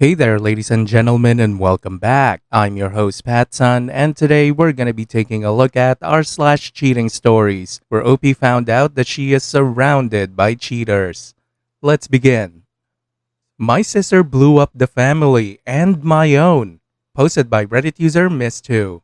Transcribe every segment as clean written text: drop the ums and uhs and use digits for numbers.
Hey there, ladies and gentlemen, and welcome back. I'm your host, PattSun, and today we're going to be taking a look at r/cheating stories, where OP found out that she is surrounded by cheaters. Let's begin. My sister blew up the family and my own. Posted by Reddit user Miss2.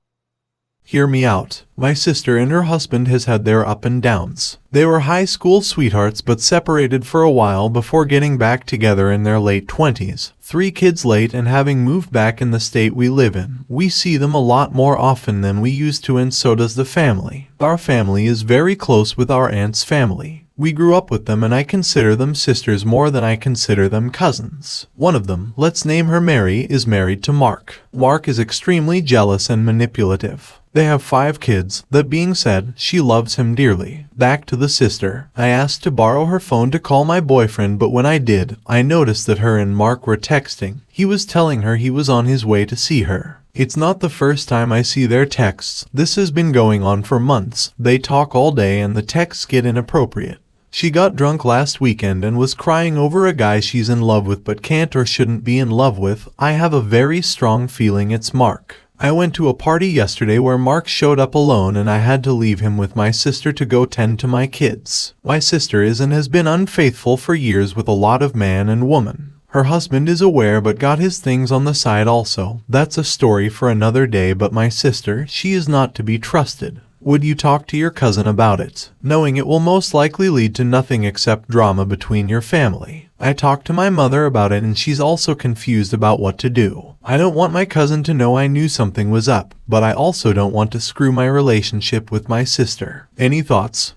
Hear me out. My sister and her husband has had their up and downs. They were high school sweethearts but separated for a while before getting back together in their late 20s. 3 kids late and having moved back in the state we live in. We see them a lot more often than we used to, and so does the family. Our family is very close with our aunt's family. We grew up with them and I consider them sisters more than I consider them cousins. One of them, let's name her Mary, is married to Mark. Mark is extremely jealous and manipulative. They have 5 kids. That being said, she loves him dearly. Back to the sister. I asked to borrow her phone to call my boyfriend, but when I did, I noticed that her and Mark were texting. He was telling her he was on his way to see her. It's not the first time I see their texts. This has been going on for months. They talk all day and the texts get inappropriate. She got drunk last weekend and was crying over a guy she's in love with but can't or shouldn't be in love with. I have a very strong feeling it's Mark. I went to a party yesterday where Mark showed up alone and I had to leave him with my sister to go tend to my kids. My sister is and has been unfaithful for years with a lot of man and woman. Her husband is aware but got his things on the side also. That's a story for another day, but my sister, she is not to be trusted. Would you talk to your cousin about it, knowing it will most likely lead to nothing except drama between your family? I talked to my mother about it and she's also confused about what to do. I don't want my cousin to know I knew something was up, but I also don't want to screw my relationship with my sister. Any thoughts?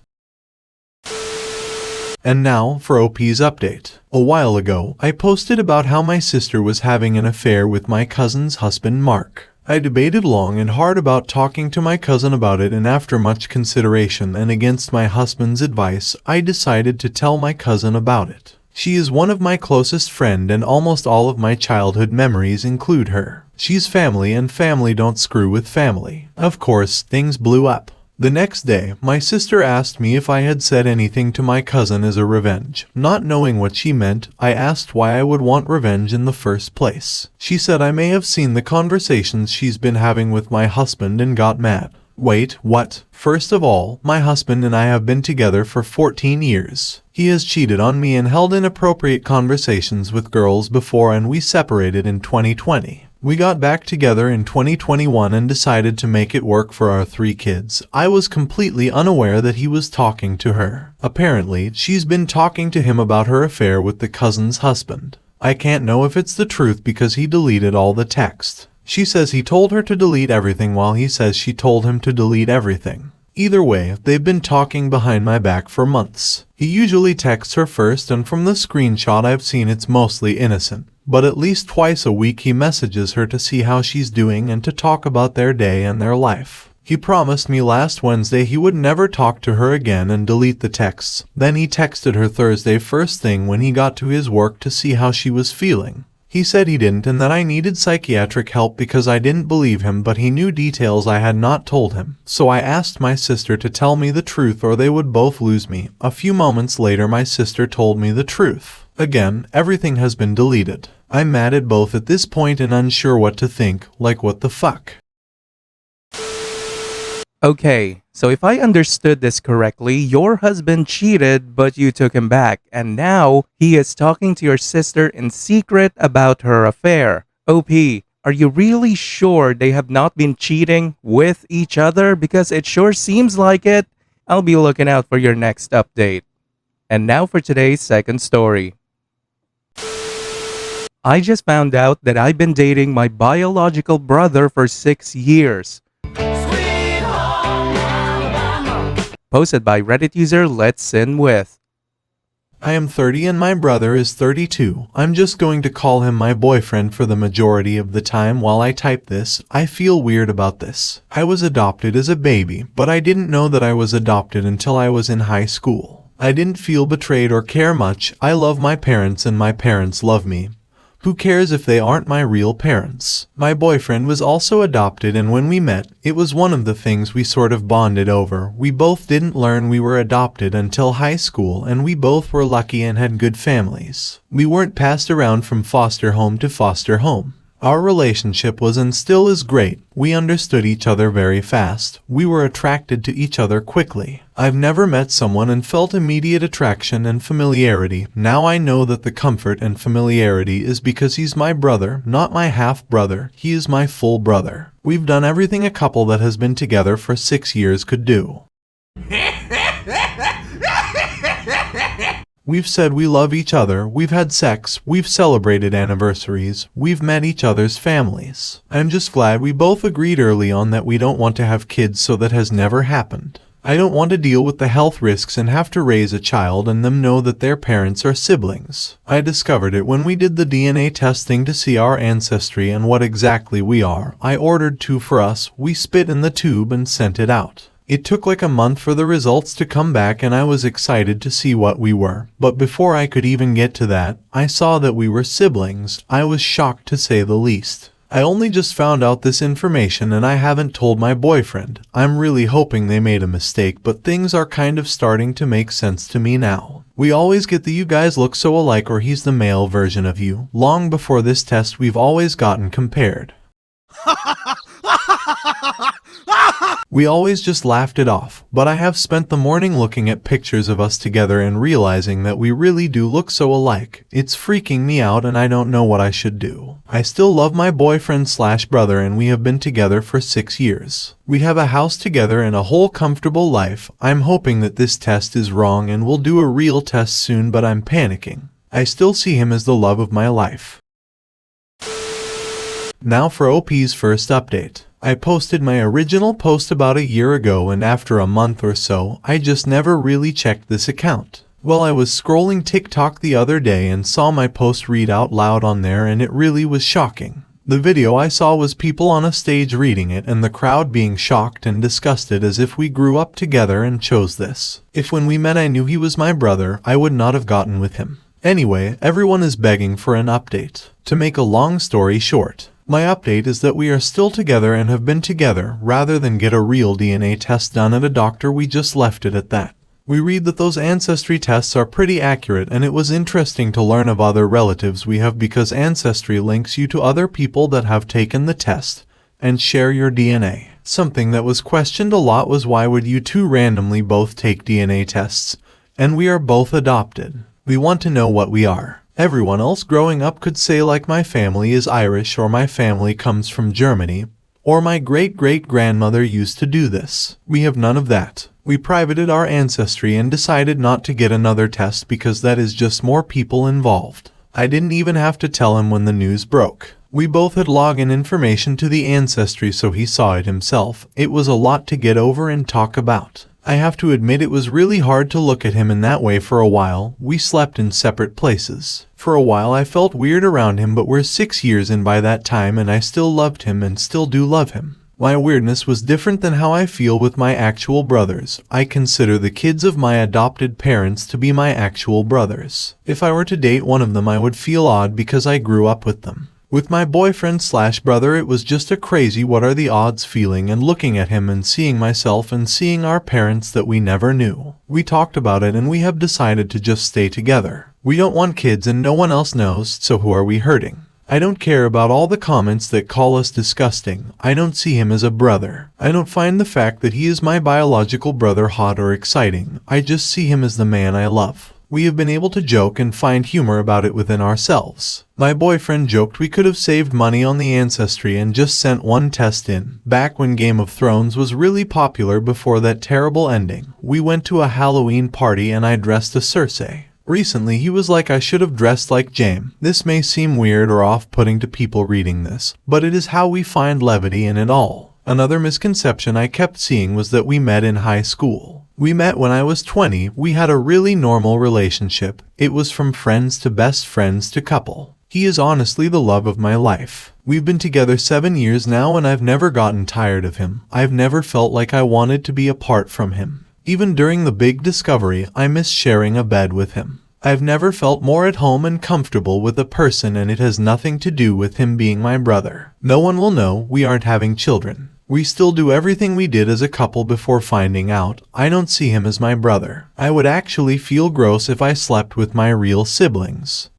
And now for OP's update. A while ago, I posted about how my sister was having an affair with my cousin's husband Mark. I debated long and hard about talking to my cousin about it, and after much consideration and against my husband's advice, I decided to tell my cousin about it. She is one of my closest friends and almost all of my childhood memories include her. She's family and family don't screw with family. Of course, things blew up. The next day, my sister asked me if I had said anything to my cousin as a revenge. Not knowing what she meant, I asked why I would want revenge in the first place. She said I may have seen the conversations she's been having with my husband and got mad. Wait, what? First of all, my husband and I have been together for 14 years. He has cheated on me and held inappropriate conversations with girls before, and we separated in 2020. We got back together in 2021 and decided to make it work for our 3 kids. I was completely unaware that he was talking to her. Apparently, she's been talking to him about her affair with the cousin's husband. I can't know if it's the truth because he deleted all the text. She says he told her to delete everything while he says she told him to delete everything. Either way, they've been talking behind my back for months. He usually texts her first, and from the screenshot I've seen it's mostly innocent. But at least twice a week he messages her to see how she's doing and to talk about their day and their life. He promised me last Wednesday he would never talk to her again and delete the texts. Then he texted her Thursday first thing when he got to his work to see how she was feeling. He said he didn't and that I needed psychiatric help because I didn't believe him, but he knew details I had not told him. So I asked my sister to tell me the truth or they would both lose me. A few moments later my sister told me the truth. Again, everything has been deleted. I'm mad at both at this point and unsure what to think, like what the fuck. Okay, so if I understood this correctly, your husband cheated, but you took him back, and now he is talking to your sister in secret about her affair. OP, are you really sure they have not been cheating with each other? Because it sure seems like it. I'll be looking out for your next update. And now for today's second story. I just found out that I've been dating my biological brother for 6 years. Posted by Reddit user Let's Sin With. I am 30 and my brother is 32. I'm just going to call him my boyfriend for the majority of the time while I type this. I feel weird about this. I was adopted as a baby, but I didn't know that I was adopted until I was in high school. I didn't feel betrayed or care much. I love my parents and my parents love me. Who cares if they aren't my real parents? My boyfriend was also adopted, and when we met, it was one of the things we sort of bonded over. We both didn't learn we were adopted until high school, and we both were lucky and had good families. We weren't passed around from foster home to foster home. Our relationship was and still is great. We understood each other very fast. We were attracted to each other quickly. I've never met someone and felt immediate attraction and familiarity. Now I know that the comfort and familiarity is because he's my brother, not my half-brother. He is my full brother. We've done everything a couple that has been together for 6 years could do. We've said we love each other, we've had sex, we've celebrated anniversaries, we've met each other's families. I'm just glad we both agreed early on that we don't want to have kids, so that has never happened. I don't want to deal with the health risks and have to raise a child and them know that their parents are siblings. I discovered it when we did the DNA testing to see our ancestry and what exactly we are. I ordered 2 for us, we spit in the tube and sent it out. It took like a month for the results to come back, and I was excited to see what we were. But before I could even get to that, I saw that we were siblings. I was shocked, to say the least. I only just found out this information and I haven't told my boyfriend. I'm really hoping they made a mistake, but things are kind of starting to make sense to me now. We always get the "you guys look so alike" or "he's the male version of you." Long before this test, we've always gotten compared. We always just laughed it off, but I have spent the morning looking at pictures of us together and realizing that we really do look so alike. It's freaking me out and I don't know what I should do. I still love my boyfriend/brother and we have been together for 6 years. We have a house together and a whole comfortable life. I'm hoping that this test is wrong and we'll do a real test soon, but I'm panicking. I still see him as the love of my life. Now for OP's first update. I posted my original post about a year ago, and after a month or so, I just never really checked this account. Well, I was scrolling TikTok the other day and saw my post read out loud on there, and it really was shocking. The video I saw was people on a stage reading it and the crowd being shocked and disgusted as if we grew up together and chose this. If when we met I knew he was my brother, I would not have gotten with him. Anyway, everyone is begging for an update. To make a long story short, my update is that we are still together and have been together. Rather than get a real DNA test done at a doctor, we just left it at that. We read that those ancestry tests are pretty accurate, and it was interesting to learn of other relatives we have because Ancestry links you to other people that have taken the test and share your DNA. Something that was questioned a lot was, why would you two randomly both take DNA tests? And we are both adopted. We want to know what we are. Everyone else growing up could say, like, my family is Irish, or my family comes from Germany, or my great-great-grandmother used to do this. We have none of that. We privated our ancestry and decided not to get another test because that is just more people involved. I didn't even have to tell him when the news broke. We both had login information to the ancestry, so he saw it himself. It was a lot to get over and talk about. I have to admit it was really hard to look at him in that way for a while. We slept in separate places. For a while I felt weird around him, but we're 6 years in by that time and I still loved him and still do love him. My weirdness was different than how I feel with my actual brothers. I consider the kids of my adopted parents to be my actual brothers. If I were to date one of them, I would feel odd because I grew up with them. With my boyfriend/brother, it was just a crazy what are the odds feeling, and looking at him and seeing myself and seeing our parents that we never knew. We talked about it and we have decided to just stay together. We don't want kids and no one else knows, so who are we hurting? I don't care about all the comments that call us disgusting. I don't see him as a brother. I don't find the fact that he is my biological brother hot or exciting. I just see him as the man I love. We have been able to joke and find humor about it within ourselves. My boyfriend joked we could have saved money on the ancestry and just sent one test in. Back when Game of Thrones was really popular before that terrible ending, we went to a Halloween party and I dressed as Cersei. Recently he was like I should have dressed like Jaime. This may seem weird or off-putting to people reading this, but it is how we find levity in it all. Another misconception I kept seeing was that we met in high school. We met when I was 20. We had a really normal relationship. It was from friends to best friends to couple. He is honestly the love of my life. We've been together 7 years now and I've never gotten tired of him. I've never felt like I wanted to be apart from him. Even during the big discovery, I miss sharing a bed with him. I've never felt more at home and comfortable with a person, and it has nothing to do with him being my brother. No one will know we aren't having children. We still do everything we did as a couple before finding out. I don't see him as my brother. I would actually feel gross if I slept with my real siblings.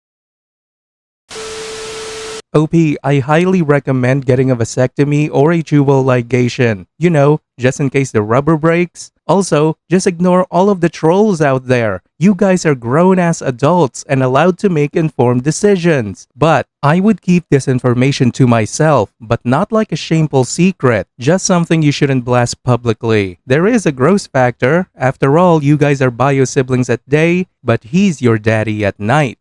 OP, I highly recommend getting a vasectomy or a tubal ligation. You know, just in case the rubber breaks. Also, just ignore all of the trolls out there. You guys are grown-ass adults and allowed to make informed decisions. But I would keep this information to myself, but not like a shameful secret. Just something you shouldn't blast publicly. There is a gross factor. After all, you guys are bio-siblings at day, but he's your daddy at night.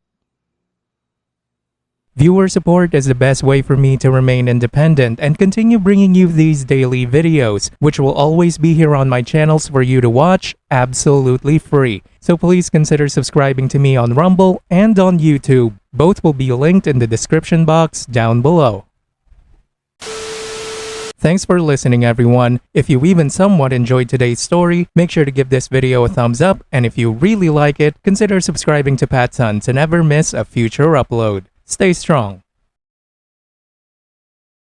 Viewer support is the best way for me to remain independent and continue bringing you these daily videos, which will always be here on my channels for you to watch absolutely free. So please consider subscribing to me on Rumble and on YouTube. Both will be linked in the description box down below. Thanks for listening, everyone. If you even somewhat enjoyed today's story, make sure to give this video a thumbs up, and if you really like it, consider subscribing to PattSun to never miss a future upload. Stay strong.